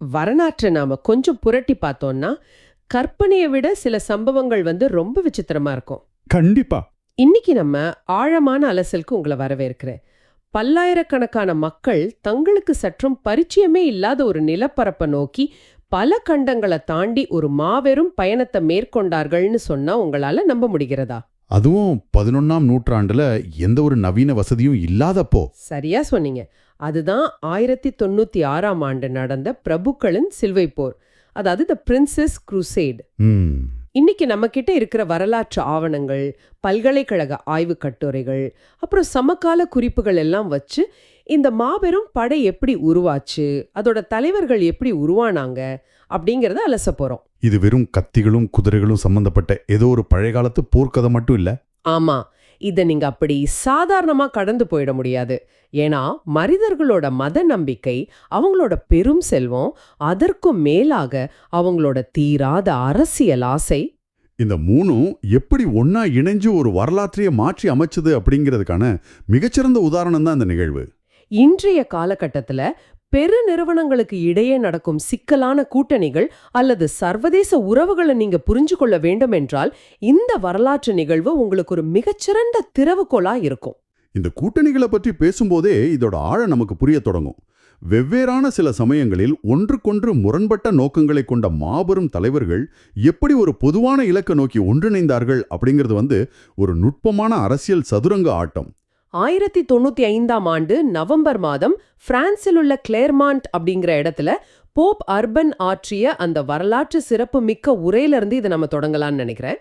வரலாற்றை நாம கொஞ்சம் புரட்டி பார்த்தோம்னா கற்பனையை விட சில சம்பவங்கள் ரொம்ப விசித்திரமா இருக்கும். கண்டிப்பா. இன்னைக்கு நம்ம ஆழமான அலசலுக்கு உங்களை வரவேற்கிறேன். பல்லாயிரக்கணக்கான மக்கள் தங்களுக்கு சற்றும் பரிச்சயமே இல்லாத ஒரு நிலப்பரப்பை நோக்கி பல கண்டங்களை தாண்டி ஒரு மாபெரும் பயணத்தை மேற்கொண்டார்கள்னு சொன்னா உங்களால நம்ப முடிகிறதா? அதுவும் 11ஆம் நூற்றாண்டுல எந்த ஒரு நவீன வசதியும் இல்லாதப்போ. சரியா சொன்னீங்க. அதுதான் 1096ஆம் ஆண்டு நடந்த பிரபுக்களின் சிலுவை போர், அதாவது தி பிரின்சஸ் குரூசேட். ம், இன்னைக்கு நம்ம கிட்ட இருக்கிற வரலாற்று ஆவணங்கள், பல்கலைக்கழக ஆய்வு கட்டுரைகள், அப்புறம் சமகால குறிப்புகள் எல்லாம் வச்சு இந்த மாபெரும் படை எப்படி உருவாச்சு, அதோட தலைவர்கள் எப்படி உருவானாங்க அப்படிங்கறத அலச போறோம். இது வெறும் கத்திகளும் குதிரைகளும் சம்பந்தப்பட்ட ஏதோ ஒரு பழைய காலத்து போர்க்கதை மட்டும் இல்ல. ஆமா, இத நீங்க அப்படி சாதாரணமா கடந்து போயிட முடியாது. ஏன்னா மனிதர்களோட மத நம்பிக்கை, அவங்களோட பெரும் செல்வம், அதற்கும் மேலாக அவங்களோட தீராத அரசியல் ஆசை, இந்த மூணும் எப்படி ஒன்னா இணைஞ்சு ஒரு வரலாற்றையே மாற்றி அமைச்சது அப்படிங்கிறதுக்கான மிகச்சிறந்த உதாரணம் தான் இந்த நிகழ்வு. இன்றைய காலகட்டத்துல பெருநிறுவனங்களுக்கு இடையே நடக்கும் சிக்கலான கூட்டணிகள் அல்லது சர்வதேச உறவுகளை நீங்க புரிஞ்சு கொள்ள வேண்டும் என்றால் இந்த வரலாற்று நிகழ்வு உங்களுக்கு ஒரு மிகச்சிறந்த திறவுகோலா இருக்கும். இந்த கூட்டணிகளை பற்றி பேசும்போதே இதோட ஆழம் நமக்கு புரிய தொடங்கும். வெவ்வேறான சில சமயங்களில் ஒன்றுக்கொன்று முரண்பட்ட நோக்கங்களை கொண்ட மாபெரும் தலைவர்கள் எப்படி ஒரு பொதுவான இலக்கை நோக்கி ஒன்றிணைந்தார்கள் அப்படிங்கிறது ஒரு நுட்பமான அரசியல் சதுரங்க ஆட்டம். 1095ஆம் ஆண்டு நவம்பர் மாதம் பிரான்சில் உள்ள கிளேர்மாண்ட் அப்படிங்கிற இடத்துல போப் அர்பன் ஆற்றிய அந்த வரலாற்று சிறப்பு மிக்க உரையிலிருந்து இதை நம்ம தொடங்கலாம்னு நினைக்கிறேன்.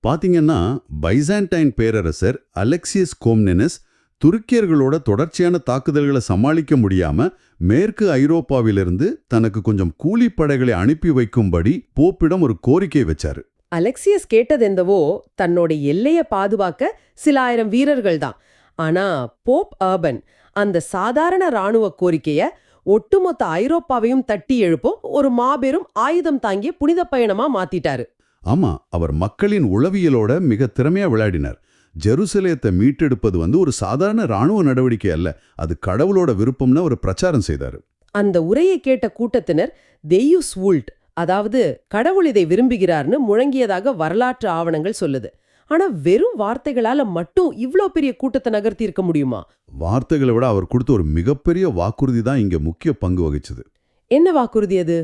பாத்தீங்கன்னா பைசாண்டைன் பேரரசர் அலெக்சியஸ் கோம்னெனஸ் துருக்கியர்களோட தொடர்ச்சியான தாக்குதல்களை சமாளிக்க முடியாம மேற்கு ஐரோப்பாவிலிருந்து தனக்கு கொஞ்சம் கூலிப்படைகளை அனுப்பி வைக்கும்படி போப்பிடம் ஒரு கோரிக்கை வச்சாரு. அலெக்சியஸ் கேட்டதெந்தவோ தன்னோட எல்லையை பாதுகாக்க சில ஆயிரம் வீரர்கள் தான். ஆனா போப் அர்பன் அந்த சாதாரண ராணுவ கோரிக்கைய ஒட்டுமொத்த ஐரோப்பாவையும் தட்டி எழுப்பும் ஒரு மாபெரும் ஆயுதம் தாங்கிய புனித பயணமா மாத்திட்டாரு. ஆமா, அவர் மக்களின் உளவியலோட மிக திறமையா விளையாடினார். ஜெருசலேத்தை மீட்டெடுப்பது ஒரு சாதாரண ராணுவ நடவடிக்கை அல்ல, அது கடவுளோட விருப்பம்னு ஒரு பிரச்சாரம் செய்தாரு. அந்த உரையை கேட்ட கூட்டத்தினர் தெய்யுஸ் வூல்ட், அதாவது கடவுள் இதை விரும்புகிறார்னு முழங்கியதாக வரலாற்று ஆவணங்கள் சொல்லுது. ஆனா வெறும் வார்த்தைகளால மட்டும் இவ்ளோ பெரிய கூட்டத்தை நகர்த்தி இருக்க முடியுமா? வார்த்தைகளை விட அவர் கொடுத்த ஒரு மிகப்பெரிய வாக்குறுதி தான் இங்க முக்கிய பங்கு வகிச்சது. என்ன வாக்குறுதி அது?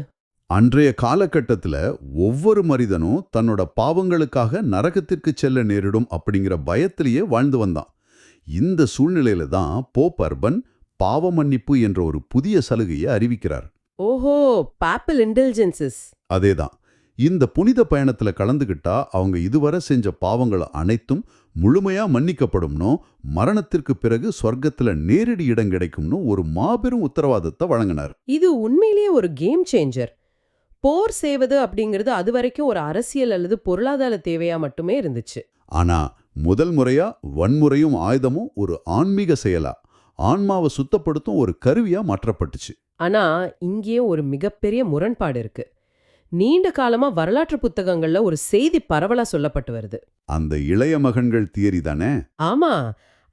அன்றைய காலகட்டத்துல ஒவ்வொரு மனிதனும் தன்னோட பாவங்களுக்காக நரகத்திற்கு செல்ல நேரிடும் அப்படிங்கிற பயத்திலேயே வாழ்ந்து வந்தான். இந்த சூழ்நிலையில தான் போப் அர்பன் பாவ மன்னிப்பு என்ற ஒரு புதிய சலுகையை அறிவிக்கிறார். ஓஹோ, பாப்பல் இன்டெலிஜென்சஸ். அதேதான். இந்த புனித பயணத்துல கலந்துகிட்டா அவங்க இதுவரை செஞ்ச பாவங்கள் அனைத்தும் முழுமையா மன்னிக்கப்படும்னோ, மரணத்திற்கு பிறகு சொர்க்கத்துல நேரடி இடம் கிடைக்கும்னு ஒரு மாபெரும் உத்தரவாதத்தை வழங்கினார். இது உண்மையிலேயே ஒரு கேம் சேஞ்சர். போர் செய்வது அப்படிங்கிறது அதுவரைக்கும் ஒரு அரசியல் அல்லது பொருளாதார தேவையா மட்டுமே இருந்துச்சு. ஆனா முதல் முறையா வன்முறையும் ஆயுதமும் ஒரு ஆன்மீக செயலா, ஆன்மாவை சுத்தப்படுத்தும் ஒரு கருவியா மாற்றப்பட்டுச்சு. ஆனா இங்கேயே ஒரு மிகப்பெரிய முரண்பாடு இருக்கு. நீண்ட காலமா வரலாற்று புத்தகங்கள்ல ஒரு செய்தி பரவலா சொல்லப்பட்டு வருது. அந்த இளைய மகன்கள் தியரி தானே? ஆமா,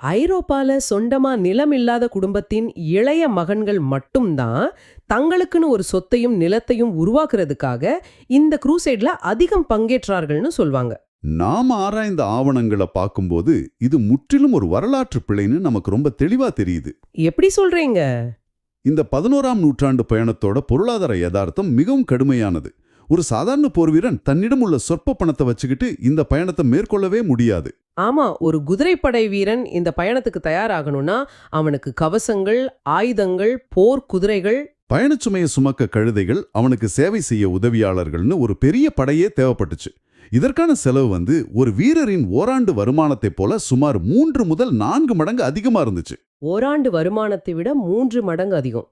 ஐரோப்பால சொந்தமா நிலம் இல்லாத குடும்பத்தின் இளைய மகன்கள் மட்டும்தான் தங்களுக்குன்னு ஒரு சொத்தையும் நிலத்தையும் உருவாக்குறதுக்காக இந்த குரூசைட்ல அதிகம் பங்கேற்றார்கள்னு சொல்வாங்க. நாம ஆராய்ந்த ஆவணங்களை பார்க்கும்போது இது முற்றிலும் ஒரு வரலாற்று பிழைன்னு நமக்கு ரொம்ப தெளிவா தெரியுது. எப்படி சொல்றீங்க? இந்த 11ஆம் நூற்றாண்டு பயணத்தோட பொருளாதார யதார்த்தம் மிகவும் கடுமையானது. ஒரு சாதாரண போர் வீரன் தன்னிடம் உள்ள சொற்ப பணத்தை வச்சுக்கிட்டு இந்த பயணத்தை மேற்கொள்ளவே முடியாது. ஆமா, ஒரு குதிரைப்படை வீரன் இந்த பயணத்துக்கு தயாராகணும்னா அவனுக்கு கவசங்கள், ஆயுதங்கள், போர் குதிரைகள், பயணச்சுமையை சுமக்க கழுதைகள், அவனுக்கு சேவை செய்ய உதவியாளர்கள்னு ஒரு பெரிய படையே தேவைப்பட்டுச்சு. இதற்கான செலவு ஒரு வீரரின் ஓராண்டு வருமானத்தை போல சுமார் 3 முதல் 4 மடங்கு அதிகமா இருந்துச்சு. ஓராண்டு வருமானத்தை விட 3 மடங்கு அதிகம்.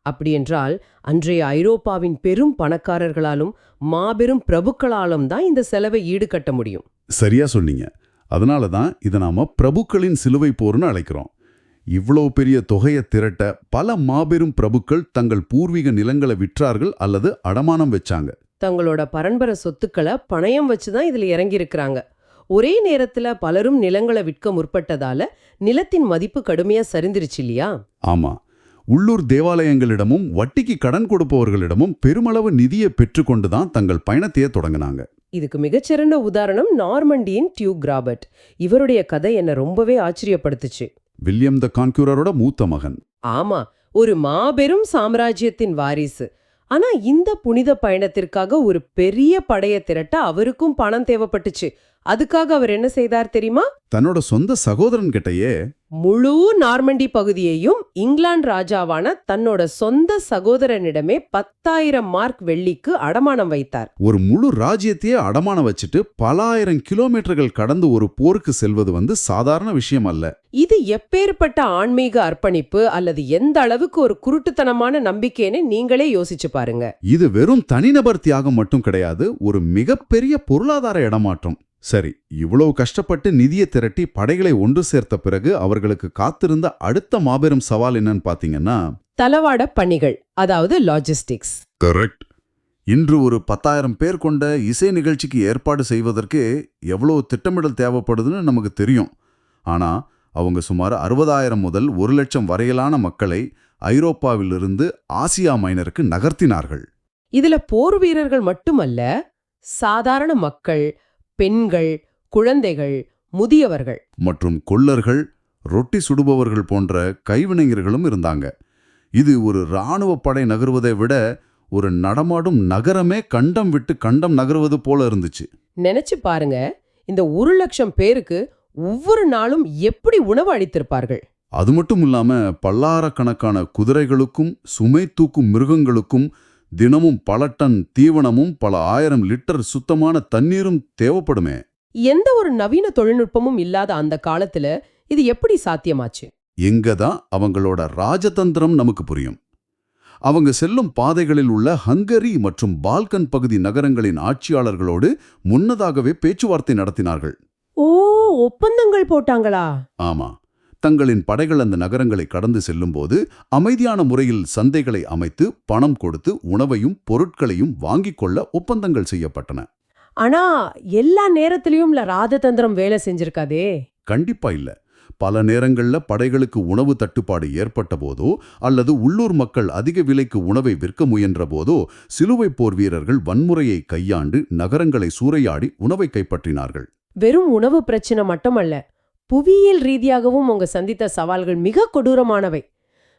அப்படியென்றால் அன்றைய ஐரோப்பாவின் பெரும் பணக்காரர்களாலும் மாபெரும் பிரபுக்களாலும் தான் இந்த செலவை ஈடுகட்ட முடியும். சரியா சொன்னீங்க. அதனால தான் இதை நாம பிரபுக்களின் சிலுவை போர்னு அழைக்கிறோம். இவ்வளவு பெரிய தொகையை திரட்ட பல மாபெரும் பிரபுக்கள் தங்கள் பூர்வீக நிலங்களை விற்றார்கள் அல்லது அடமானம் வச்சாங்க. தங்களோட பரம்பர சொத்துக்களை பணயம் வச்சுதான் இதுல இறங்கி இருக்கிறாங்க. ஒரே நேரத்துல பலரும் நிலங்களை விற்க முற்பட்டதால நிலத்தின் மதிப்பு கடுமையா சரிந்துருச்சு இல்லையா? ஆமா, உள்ளூர் தேவாலயங்களிடமும் வட்டிக்கு கடன் கொடுப்பவர்களிடமும் பெருமளவு நிதியை பெற்றுக்கொண்டுதான் தங்கள் பயணத்தையே தொடங்கினாங்க. இதுக்கு மிகச்சிறந்த உதாரணம் நார்மண்டியின் டியூக் ராபர்ட். இவருடைய கதை என்ன ரொம்பவே ஆச்சரியப்படுத்துச்சு. வில்லியம் த கான்க்யூரரோட மூத்த மகன். ஆமா, ஒரு மாபெரும் சாம்ராஜ்யத்தின் வாரிசு. ஆனா இந்த புனித பயணத்திற்காக ஒரு பெரிய படைய திரட்ட அவருக்கும் பணம் தேவைப்பட்டுச்சு. அதுக்காக அவர் என்ன செய்தார் தெரியுமா? தன்னோட சொந்த சகோதரன் கிட்டயே முழு நார்மண்டி பகுதியையும் இங்கிலாந்து ராஜாவான தன்னோட சொந்த சகோதரனிடமே 10,000 மார்க் வெள்ளிக்கு அடமானம் வைத்தார். ஒரு முழு ராஜ்யத்தையே அடமானம் வச்சுட்டு பல ஆயிரம் கிலோமீட்டர்கள் கடந்து ஒரு போருக்கு செல்வது சாதாரண விஷயம் அல்ல. இது எப்பேற்பட்ட ஆன்மீக அர்ப்பணிப்பு அல்லது எந்த அளவுக்கு ஒரு குருட்டுத்தனமான நம்பிக்கைன்னு நீங்களே யோசிச்சு பாருங்க. இது வெறும் தனிநபர் தியாகம் மட்டும் கிடையாது, ஒரு மிகப்பெரிய பொருளாதார இடமாற்றம். சரி, இவ்வளவு கஷ்டப்பட்டு நிதியை திரட்டி படைகளை ஒன்று சேர்த்த பிறகு அவர்களுக்கு காத்திருந்த அடுத்த மாபெரும் சவால் என்னன்னு பாத்தீங்கன்னா, தளவாட பணிகள், அதாவது லாஜிஸ்டிக்ஸ். கரெக்ட். இன்று ஒரு 10,000 பேர் கொண்ட இசை நிகழ்ச்சிக்கு ஏற்பாடு செய்வதற்கு எவ்வளவு திட்டமிடல் தேவைப்படுதுன்னு நமக்கு தெரியும். ஆனா அவங்க சுமார் 60,000 முதல் 1,00,000 வரையிலான மக்களை ஐரோப்பாவிலிருந்து ஆசியா மைனருக்கு நகர்த்தினார்கள். இதுல போர் வீரர்கள் மட்டுமல்ல, சாதாரண மக்கள், பெண்கள், குழந்தைகள், முதியவர்கள் மற்றும் கொல்லர்கள், ரொட்டி சுடுபவர்கள் போன்ற கைவினைஞர்களும் இருந்தாங்க. இது ஒரு இராணுவ படை நகர்வதை விட ஒரு நடமாடும் நகரமே கண்டம் விட்டு கண்டம் நகர்வது போல இருந்துச்சு. நினைச்சு பாருங்க, இந்த 1,00,000 பேருக்கு ஒவ்வொரு நாளும் எப்படி உணவு அளித்திருப்பார்கள். அது மட்டும் இல்லாம பல்லாயிரக்கணக்கான குதிரைகளுக்கும் சுமை தூக்கும் மிருகங்களுக்கும் தினமும் பல டன் தீவனமும் பல 1000 லிட்டர் சுத்தமான தண்ணீரும் தேவைப்படுமே. எந்த ஒரு நவீன தொழில்நுட்பமும் இல்லாத அந்த காலத்துல இது எப்படி சாத்தியமாச்சு? எங்கதான் அவங்களோட ராஜதந்திரம் நமக்கு புரியும். அவங்க செல்லும் பாதைகளில் உள்ள ஹங்கரி மற்றும் பால்கன் பகுதி நகரங்களின் ஆட்சியாளர்களோடு முன்னதாகவே பேச்சுவார்த்தை நடத்தினார்கள். ஓ, ஒப்பந்தங்கள் போட்டாங்களா? ஆமா, தங்களின் படைகள் அந்த நகரங்களை கடந்து செல்லும்போது அமைதியான முறையில் சந்தைகளை அமைத்து பணம் கொடுத்து உணவையும் பொருட்களையும் வாங்கிக் கொள்ள ஒப்பந்தங்கள் செய்யப்பட்டன. ஆனா எல்லா நேரத்திலயும் ராஜதந்திரம் வேலை செஞ்சிருக்காதே. கண்டிப்பா இல்ல. பல நேரங்கள்ல படைகளுக்கு உணவு தட்டுப்பாடு ஏற்பட்ட போதோ அல்லது உள்ளூர் மக்கள் அதிக விலைக்கு உணவை விற்க முயன்ற போதோ சிலுவை போர் வீரர்கள் வன்முறையை கையாண்டு நகரங்களை சூறையாடி உணவை கைப்பற்றினார்கள். வெறும் உணவு பிரச்சனை மட்டுமல்ல, புவியியல் ரீதியாகவும் அவங்க சந்தித்த சவால்கள் மிக கொடூரமானவை.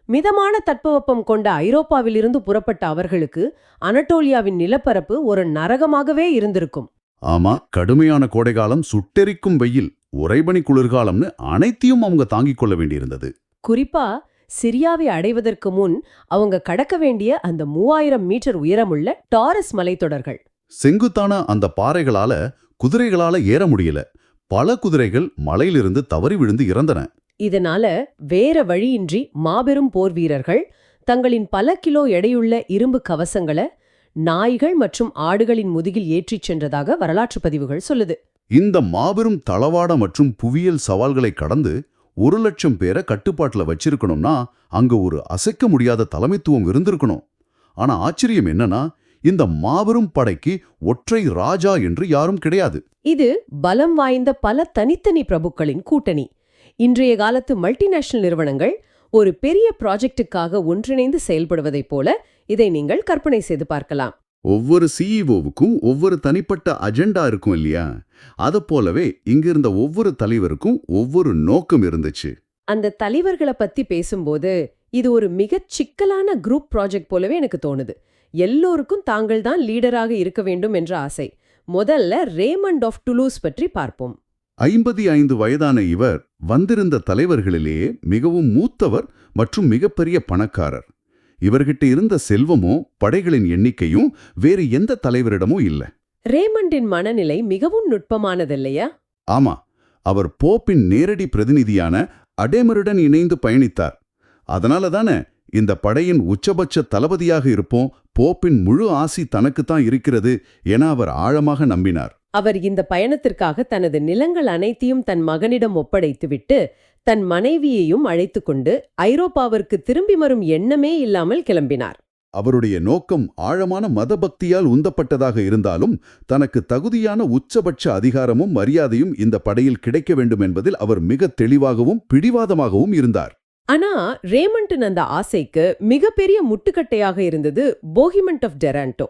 மிதமான தட்பவெப்பம் கொண்ட ஐரோப்பாவிலிருந்து புறப்பட்ட அவர்களுக்கு அனடோலியாவின் நிலப்பரப்பு ஒரு நரகமாகவே இருந்திருக்கும். ஆமா, கடுமையான கோடைகாலம், சுட்டெரிக்கும் வெயில், உறைபனி குளிர்காலம்னு அனைத்தையும் அவங்க தாங்கிக் கொள்ள வேண்டியிருந்தது. குறிப்பா சிரியாவை அடைவதற்கு முன் அவங்க கடக்க வேண்டிய அந்த 3000 மீட்டர் உயரமுள்ள டாரஸ் மலைத்தொடர்கள். செங்குத்தான அந்த பாறைகளால குதிரைகளால ஏற முடியல. பல குதிரைகள் மலையிலிருந்து தவறி விழுந்து இறந்தன. இதனால வேற வழியின்றி மாபெரும் போர் வீரர்கள் தங்களின் பல கிலோ எடையுள்ள இரும்பு கவசங்களை நாய்கள் மற்றும் ஆடுகளின் முதுகில் ஏற்றிச் சென்றதாக வரலாற்று பதிவுகள் சொல்லுது. இந்த மாபெரும் தளவாட மற்றும் புவியியல் சவால்களை கடந்து 1,00,000 பேரை கட்டுப்பாட்டுல வச்சிருக்கணும்னா அங்க ஒரு அசைக்க முடியாத தலைமைத்துவம் இருந்திருக்கணும். ஆனா ஆச்சரியம் என்னன்னா, இந்த மாபெரும் படைக்கு ஒற்றை ராஜா என்று யாரும் கிடையாது. இது பலம் வாய்ந்த பல தனித்தனி பிரபுக்களின் கூட்டணி. இன்றைய காலத்து மல்டிநேஷனல் நிறுவனங்கள் ஒரு பெரிய ப்ராஜெக்டுக்காக ஒன்றிணைந்து செயல்படுவதைப் போல இதை நீங்கள் கற்பனை செய்து பார்க்கலாம். ஒவ்வொரு சிஇஓவுக்கும் ஒவ்வொரு தனிப்பட்ட அஜெண்டா இருக்கும் இல்லையா? அதை போலவே இங்கிருந்த ஒவ்வொரு தலைவருக்கும் ஒவ்வொரு நோக்கம் இருந்துச்சு. அந்த தலைவர்களை பத்தி பேசும்போது இது ஒரு மிகச் சிக்கலான குரூப் ப்ராஜெக்ட் போலவே எனக்கு தோணுது. எல்லோருக்கும் தாங்கள் தான் லீடராக இருக்க வேண்டும் என்ற ஆசை. முதல்ல ரேமண்ட் ஆஃப் டுலூஸ் பற்றி பார்ப்போம். 55 வயதான இவர் வந்திருந்த தலைவர்களிலேயே மிகவும் மூத்தவர் மற்றும் மிகப்பெரிய பணக்காரர். இவர்கிட்ட இருந்த செல்வமோ படைகளின் எண்ணிக்கையும் வேறு எந்த தலைவரிடமும் இல்ல. ரேமண்டின் மனநிலை மிகவும் நுட்பமானதில்லையா? ஆமா, அவர் போப்பின் நேரடி பிரதிநிதியான அடேமருடன் இணைந்து பயணித்தார். அதனால தானே இந்த படையின் உச்சபட்ச தளபதியாக இருப்போம், போப்பின் முழு ஆசி தனக்குத்தான் இருக்கிறது என அவர் ஆழமாக நம்பினார். அவர் இந்த பயணத்திற்காக தனது நிலங்கள் அனைத்தையும் தன் மகனிடம் ஒப்படைத்துவிட்டு தன் மனைவியையும் அழைத்துக்கொண்டு ஐரோப்பாவிற்கு திரும்பி வரும் எண்ணமே இல்லாமல் கிளம்பினார். அவருடைய நோக்கம் ஆழமான மதபக்தியால் உந்தப்பட்டதாக இருந்தாலும் தனக்கு தகுதியான உச்சபட்ச அதிகாரமும் மரியாதையும் இந்த படையில் கிடைக்க வேண்டும் என்பதில் அவர் மிக தெளிவாகவும் பிடிவாதமாகவும் இருந்தார். ஆனா ரேமண்டின் அந்த ஆசைக்கு மிகப்பெரிய முட்டுக்கட்டையாக இருந்தது போஹிமெண்ட் ஆஃப் டெராண்டோ,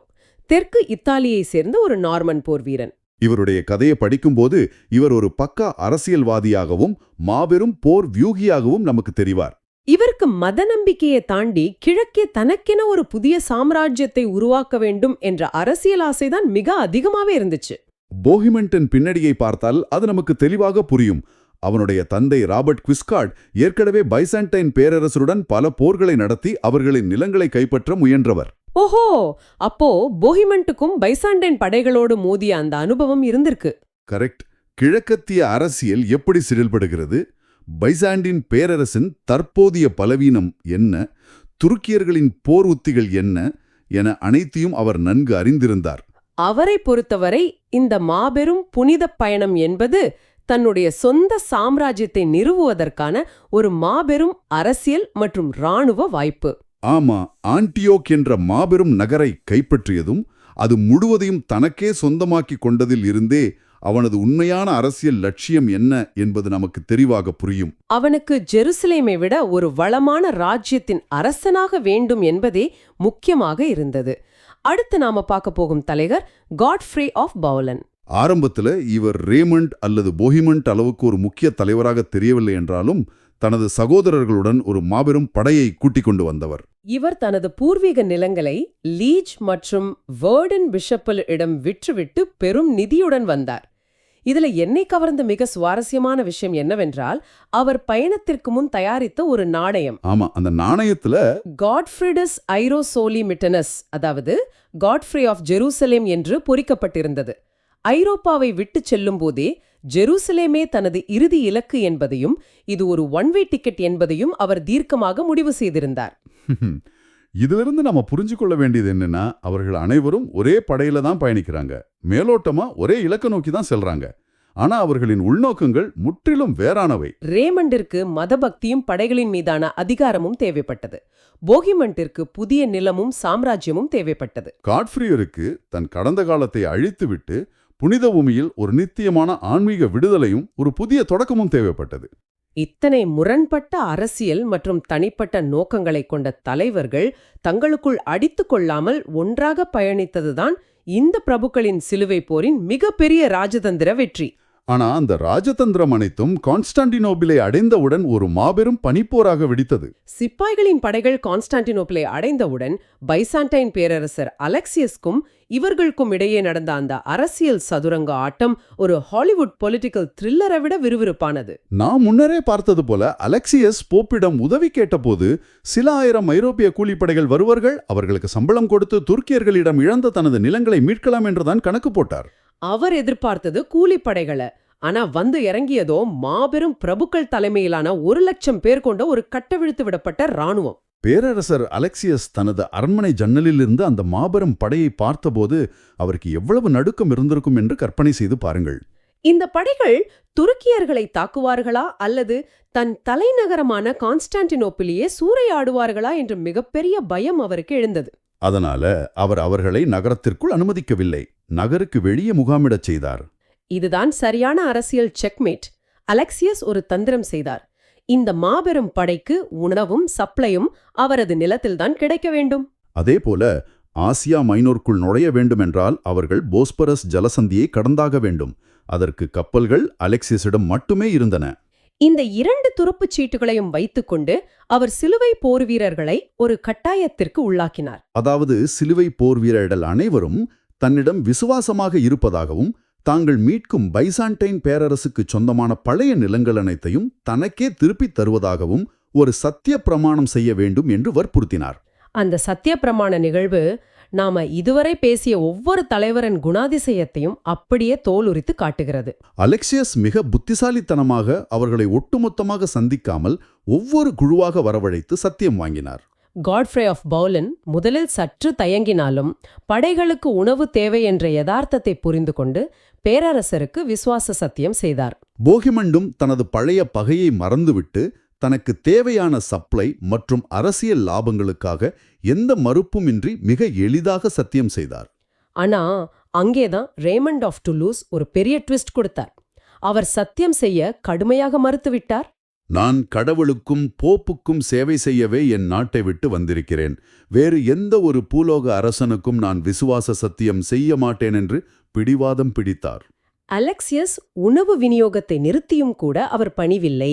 தெற்கு இத்தாலியை சேர்ந்த ஒரு நார்மன் போர் வீரன். இவருடைய கதையை படிக்கும்போது இவர் ஒரு பக்கா அரசியல்வாதியாகவும் மாபெரும் போர் வியூகியாகவும் நமக்கு தெரிவார். இவருக்கு மத நம்பிக்கையை தாண்டி கிழக்கே தனக்கென ஒரு புதிய சாம்ராஜ்யத்தை உருவாக்க வேண்டும் என்ற அரசியல் ஆசைதான் மிக அதிகமாவே இருந்துச்சு. போஹிமெண்டின் பின்னணியை பார்த்தால் அது நமக்கு தெளிவாக புரியும். அவனுடைய தந்தை ராபர்ட் குவிஸ்கார்ட் ஏற்கனவே பைசாண்டைன் பேரரசருடன் பல போர்களை நடத்தி அவர்களின் நிலங்களை கைப்பற்ற முயன்றவர். ஓஹோ, அப்போ போஹிமெண்ட்டுக்கும் பைசாண்டைன் படைகளோடு மோதிய அந்த அனுபவம் இருந்திருக்கு. கரெக்ட். கிழக்கத்திய அரசியல் எப்படி சிறில்படுகிறது, பைசாண்டின் பேரரசின் தற்போதைய பலவீனம் என்ன, துருக்கியர்களின் போர் உத்திகள் என்ன என அனைத்தையும் அவர் நன்கு அறிந்திருந்தார். அவரை பொறுத்தவரை இந்த மாபெரும் புனித பயணம் என்பது தன்னுடைய சொந்த சாம்ராஜ்யத்தை நிறுவுவதற்கான ஒரு மாபெரும் அரசியல் மற்றும் இராணுவ வாய்ப்பு. ஆமா, ஆன்டியோக் என்ற மாபெரும் நகரை கைப்பற்றியதும் அது முழுவதையும் தனக்கே சொந்தமாக்கிக் கொண்டதில் இருந்தே அவனது உண்மையான அரசியல் லட்சியம் என்ன என்பது நமக்கு தெளிவாக புரியும். அவனுக்கு ஜெருசலேமை விட ஒரு வளமான ராஜ்யத்தின் அரசனாக வேண்டும் என்பதே முக்கியமாக இருந்தது. அடுத்து நாம பார்க்க போகும் தலைவர் காட்ஃப்ரே ஆஃப் பவுலன். ஆரம்பத்துல இவர் ரேமண்ட் அல்லது போஹிமெண்ட் அளவுக்கு ஒரு முக்கிய தலைவராக தெரியவில்லை என்றாலும் தனது சகோதரர்களுடன் ஒரு மாபெரும் படையை கூட்டிக் கொண்டு வந்தவர். இவர் தனது பூர்வீக நிலங்களை லீஜ் மற்றும் வேர்டன் பிஷப்பில் இடம் விற்றுவிட்டு பெரும் நிதியுடன் வந்தார். இதுல என்னை கவர்ந்த மிக சுவாரஸ்யமான விஷயம் என்னவென்றால் அவர் பயணத்திற்கு முன் தயாரித்த ஒரு நாணயம். ஆமா, அந்த நாணயத்துல காட்ஃப்ரிடஸ் ஐரோசோலி மிட்டனஸ், அதாவது காட்ஃப்ரே ஆஃப் ஜெருசலேம் என்று பொறிக்கப்பட்டிருந்தது. ஐரோப்பாவை விட்டு செல்லும் போதே ஜெருசலேமே தனது இறுதி இலக்கு என்பதையும் இது ஒரு ஒன்-வே டிக்கெட் என்பதையும் அவர் தீர்க்கமாக முடிவு செய்திருந்தார். இதிலிருந்து நம்ம புரிஞ்சு கொள்ள வேண்டியது என்னன்னா, அவர்கள் அனைவரும் ஒரே படையில தான் பயணிக்கிறாங்க, மேலோட்டமா ஒரே இலக்க நோக்கி தான் செல்றாங்க. ஆனா அவர்களின் உள்நோக்கங்கள் முற்றிலும் வேறானவை. ரேமண்டிற்கு மதபக்தியும் படைகளின் மீதான அதிகாரமும் தேவைப்பட்டது. போஹிமெண்டிற்கு புதிய நிலமும் சாம்ராஜ்யமும் தேவைப்பட்டது. காட்ஃப்ரியருக்கு தன் கடந்த காலத்தை அழித்துவிட்டு புனித பூமியில் ஒரு நித்தியமான ஆன்மீக விடுதலையும் ஒரு புதிய தொடக்கமும் தேவைப்பட்டது. இத்தனை முரண்பட்ட அரசியல் மற்றும் தனிப்பட்ட நோக்கங்களை கொண்ட தலைவர்கள் தங்களுக்குள் அடித்துக் கொள்ளாமல் ஒன்றாக பயணித்ததுதான் இந்த பிரபுக்களின் சிலுவை போரின் மிகப்பெரிய ராஜதந்திர வெற்றி. ஆனா அந்த ராஜதந்திரம் அனைத்தும் கான்ஸ்டான்டினோபிளை அடைந்தவுடன் ஒரு மாபெரும் பனிப்போராக வெடித்தது. சிப்பாய்களின் படைகள் கான்ஸ்டான்டினோபிளை அடைந்தவுடன் பைசாண்டைன் பேரரசர் அலெக்சியஸ்க்கும் இவர்களுக்கும் இடையே நடந்த அந்த அரசியல் சதுரங்க ஆட்டம் ஒரு ஹாலிவுட் பொலிட்டிக்கல் த்ரில்லரை விட விறுவிறுப்பானது. நாம் முன்னரே பார்த்தது போல அலெக்சியஸ் போப்பிடம் உதவி கேட்டபோது சில ஆயிரம் ஐரோப்பிய கூலிப்படைகள் வருவார்கள், அவர்களுக்கு சம்பளம் கொடுத்து துருக்கியர்களிடம் இழந்த தனது நிலங்களை மீட்கலாம் என்றுதான் கணக்கு போட்டார். அவர் எதிர்பார்த்தது கூலிப்படைகளை. ஆனா வந்து இறங்கியதோ மாபெரும் பிரபுக்கள் தலைமையிலான 1,00,000 பேர் கொண்ட ஒரு கட்டவிழ்த்து விடப்பட்ட இராணுவம். பேரரசர் அலெக்சியஸ் தனது அரண்மனை ஜன்னலிலிருந்து அந்த மாபெரும் படையை பார்த்தபோது அவருக்கு எவ்வளவு நடுக்கம் இருந்திருக்கும் என்று கற்பனை செய்து பாருங்கள். இந்த படைகள் துருக்கியர்களை தாக்குவார்களா அல்லது தன் தலைநகரமான கான்ஸ்டான்டினோப்பிலேயே சூறையாடுவார்களா என்ற மிகப்பெரிய பயம் அவருக்கு எழுந்தது. அதனால அவர் அவர்களை நகரத்திற்குள் அனுமதிக்கவில்லை, நகருக்கு வெளியே முகாமிடச் செய்தார். இதுதான் சரியான அரசியல் செக்மேட். அலெக்சியஸ் ஒரு தந்திரம் செய்தார். இந்த மாபெரும் படைக்கு உணவும் சப்ளையும் அவரது நிலத்தில்தான் கிடைக்க வேண்டும். அதேபோல ஆசியா மைனோருக்குள் நுழைய வேண்டுமென்றால் அவர்கள் போஸ்பரஸ் ஜலசந்தியை கடந்தாக வேண்டும். அதற்கு கப்பல்கள் அலெக்சியஸிடம் மட்டுமே இருந்தன. இந்த 2 துருப்புச் சீட்டுகளையும் வைத்துக்கொண்டு அவர் சிலுவை போர் வீரர்களை ஒரு கட்டாயத்திற்கு உள்ளாக்கினார். அதாவது சிலுவை போர் வீரர்கள் அனைவரும் தன்னிடம் விசுவாசமாக இருப்பதாகவும் தாங்கள் மீட்கும் பைசாண்டைன் பேரரசுக்கு சொந்தமான பழைய நிலங்கள் அனைத்தையும் தனக்கே திருப்பித் தருவதாகவும் ஒரு சத்திய பிரமாணம் செய்ய வேண்டும் என்று வற்புறுத்தினார். அந்த சத்திய பிரமாண நிகழ்வு நாம இதுவரை பேசிய ஒவ்வொரு தலைவரின் குணாதிசயத்தையும் அப்படியே தோலுரித்து காட்டுகிறது. அலெக்சியஸ் மிக புத்திசாலித்தனமாக அவர்களை ஒட்டுமொத்தமாக சந்திக்காமல் ஒவ்வொரு குழுவாக வரவழைத்து சத்தியம் வாங்கினார். காட்ஃப்ரே ஆஃப் பவுலன் முதலில் சற்று தயங்கினாலும் படைகளுக்கு உணவு தேவை என்ற யதார்த்தத்தை புரிந்து கொண்டு பேரரசருக்கு விசுவாச சத்தியம் செய்தார். போஹிமெண்டும் தனது பழைய பகையை மறந்துவிட்டு தனக்கு தேவையான சப்ளை மற்றும் அரசியல் லாபங்களுக்காக எந்த மறுப்புமின்றி மிக எளிதாக சத்தியம் செய்தார். ஆனா அங்கேதான் ரேமண்ட் ஆஃப் டுலூஸ் ஒரு பெரிய ட்விஸ்ட் கொடுத்தார். அவர் சத்தியம் செய்ய கடுமையாக மறுத்துவிட்டார். நான் கடவுளுக்கும் போப்புக்கும் சேவை செய்யவே என் நாட்டை விட்டு வந்திருக்கிறேன். வேறு எந்த ஒரு பூலோக அரசனுக்கும் நான் விசுவாச சத்தியம் செய்ய மாட்டேன் என்று பிடிவாதம் பிடித்தார். அலெக்சியஸ் உணவு விநியோகத்தை நிறுத்தியும் கூட அவர் பணிவில்லை.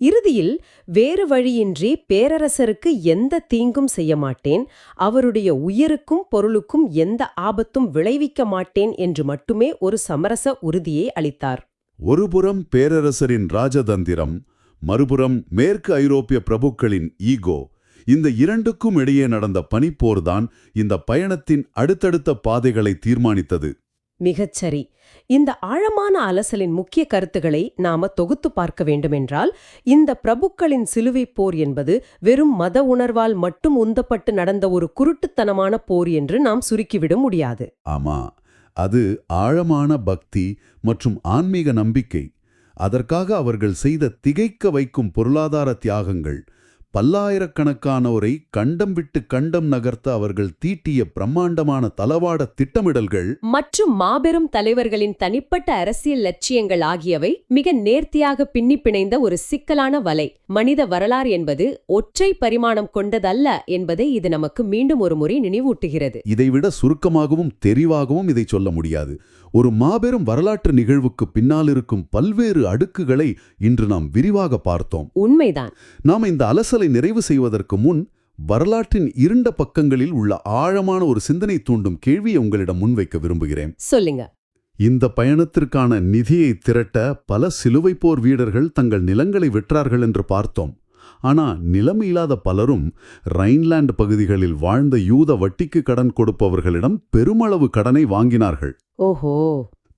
இறுதியில் வேறு வழியின்றி பேரரசருக்கு எந்த தீங்கும் செய்ய மாட்டேன், அவருடைய உயிருக்கும் பொருளுக்கும் எந்த ஆபத்தும் விளைவிக்க மாட்டேன் என்று மட்டுமே ஒரு சமரச உறுதியை அளித்தார். ஒருபுறம் பேரரசரின் ராஜதந்திரம், மறுபுறம் மேற்கு ஐரோப்பிய பிரபுக்களின் ஈகோ. இந்த இரண்டுக்கும் இடையே நடந்த பனிப்போர்தான் இந்த பயணத்தின் அடுத்தடுத்த பாதைகளை தீர்மானித்தது. மிகச்சரி. இந்த ஆழமான அலசலின் முக்கிய கருத்துக்களை நாம தொகுத்து பார்க்க வேண்டுமென்றால், இந்த பிரபுக்களின் சிலுவைப் போர் என்பது வெறும் மத உணர்வால் மட்டும் உந்தப்பட்டு நடந்த ஒரு குருட்டுத்தனமான போர் என்று நாம் சுருக்கிவிட முடியாது. ஆமா, அது ஆழமான பக்தி மற்றும் ஆன்மீக நம்பிக்கை. அதற்காக அவர்கள் செய்த திகைக்க வைக்கும் பொருளாதார தியாகங்கள், பல்லாயிரக்கணக்கானோரை கண்டம் விட்டு கண்டம் நகர்த்த அவர்கள் தீட்டிய பிரம்மாண்டமான தளவாட திட்டமிடல்கள் மற்றும் மாபெரும் தலைவர்களின் தனிப்பட்ட அரசியல் லட்சியங்கள் ஆகியவை மிக நேர்த்தியாக பின்னி பிணைந்த ஒரு சிக்கலான வலை. மனித வரலாறு என்பது ஒற்றை பரிமாணம் கொண்டதல்ல என்பதை இது நமக்கு மீண்டும் ஒரு முறை நினைவூட்டுகிறது. இதைவிட சுருக்கமாகவும் தெரிவாகவும் இதை சொல்ல முடியாது. ஒரு மாபெரும் வரலாற்று நிகழ்வுக்கு பின்னால் இருக்கும் பல்வேறு அடுக்குகளை இன்று நாம் விரிவாக பார்த்தோம். உண்மைதான். நாம் இந்த அலசலை நிறைவு செய்வதற்கு முன் வரலாற்றின் இருண்ட பக்கங்களில் உள்ள ஆழமான ஒரு சிந்தனை தூண்டும் கேள்வியை உங்களிடம் முன்வைக்க விரும்புகிறேன். சொல்லுங்க. இந்த பயணத்திற்கான நிதியை திரட்ட பல சிலுவைப் போர் வீரர்கள் தங்கள் நிலங்களை விற்றார்கள் என்று பார்த்தோம். ஆனா நிலம் இல்லாத பலரும் ரைன்லாண்ட் பகுதிகளில் வாழ்ந்த யூத வட்டிக்கு கடன் கொடுப்பவர்களிடம் பெருமளவு கடனை வாங்கினார்கள். ஓஹோ.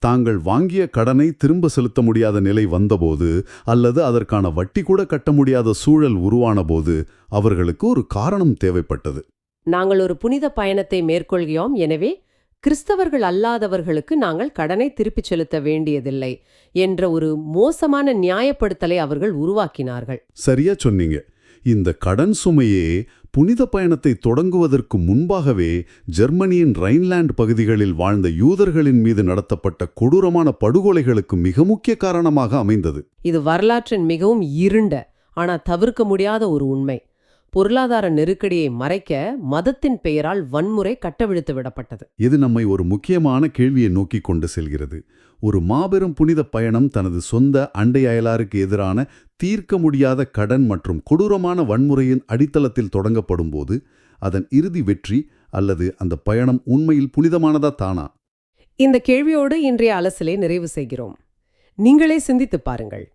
தாங்கள் வாங்கிய கடனை திரும்ப செலுத்த முடியாத நிலை வந்தபோது, அல்லது அதற்கான வட்டி கூட கட்ட முடியாத சூழல் உருவான போது அவர்களுக்கு ஒரு காரணம் தேவைப்பட்டது. நாங்கள் ஒரு புனித பயணத்தை மேற்கொள்கிறோம், எனவே கிறிஸ்தவர்கள் அல்லாதவர்களுக்கு நாங்கள் கடனை திருப்பிச் செலுத்த வேண்டியதில்லை என்ற ஒரு மோசமான நியாயப்படுத்தலை அவர்கள் உருவாக்கினார்கள். சரியா சொன்னீங்க. இந்த கடன் சுமையே புனித பயணத்தை தொடங்குவதற்கு முன்பாகவே ஜெர்மனியின் ரைன்லாண்ட் பகுதிகளில் வாழ்ந்த யூதர்களின் மீது நடத்தப்பட்ட கொடூரமான படுகொலைகளுக்கு மிக முக்கிய காரணமாக அமைந்தது. இது வரலாற்றின் மிகவும் இருண்ட ஆனா தவிர்க்க முடியாத ஒரு உண்மை. பொருளாதார நெருக்கடியை மறைக்க மதத்தின் பெயரால் வன்முறை கட்டவிழ்த்து விடப்பட்டது. இது நம்மை ஒரு முக்கியமான கேள்வியை நோக்கி கொண்டு செல்கிறது. ஒரு மாபெரும் புனித பயணம் தனது சொந்த அண்டை அயலாருக்கு எதிரான தீர்க்க முடியாத கடன் மற்றும் கொடூரமான வன்முறையின் அடித்தளத்தில் தொடங்கப்படும் போது அதன் இறுதி வெற்றி அல்லது அந்த பயணம் உண்மையில் புனிதமானதா தானா? இந்த கேள்வியோடு இன்றைய அலசலை நிறைவு செய்கிறோம். நீங்களே சிந்தித்துப் பாருங்கள்.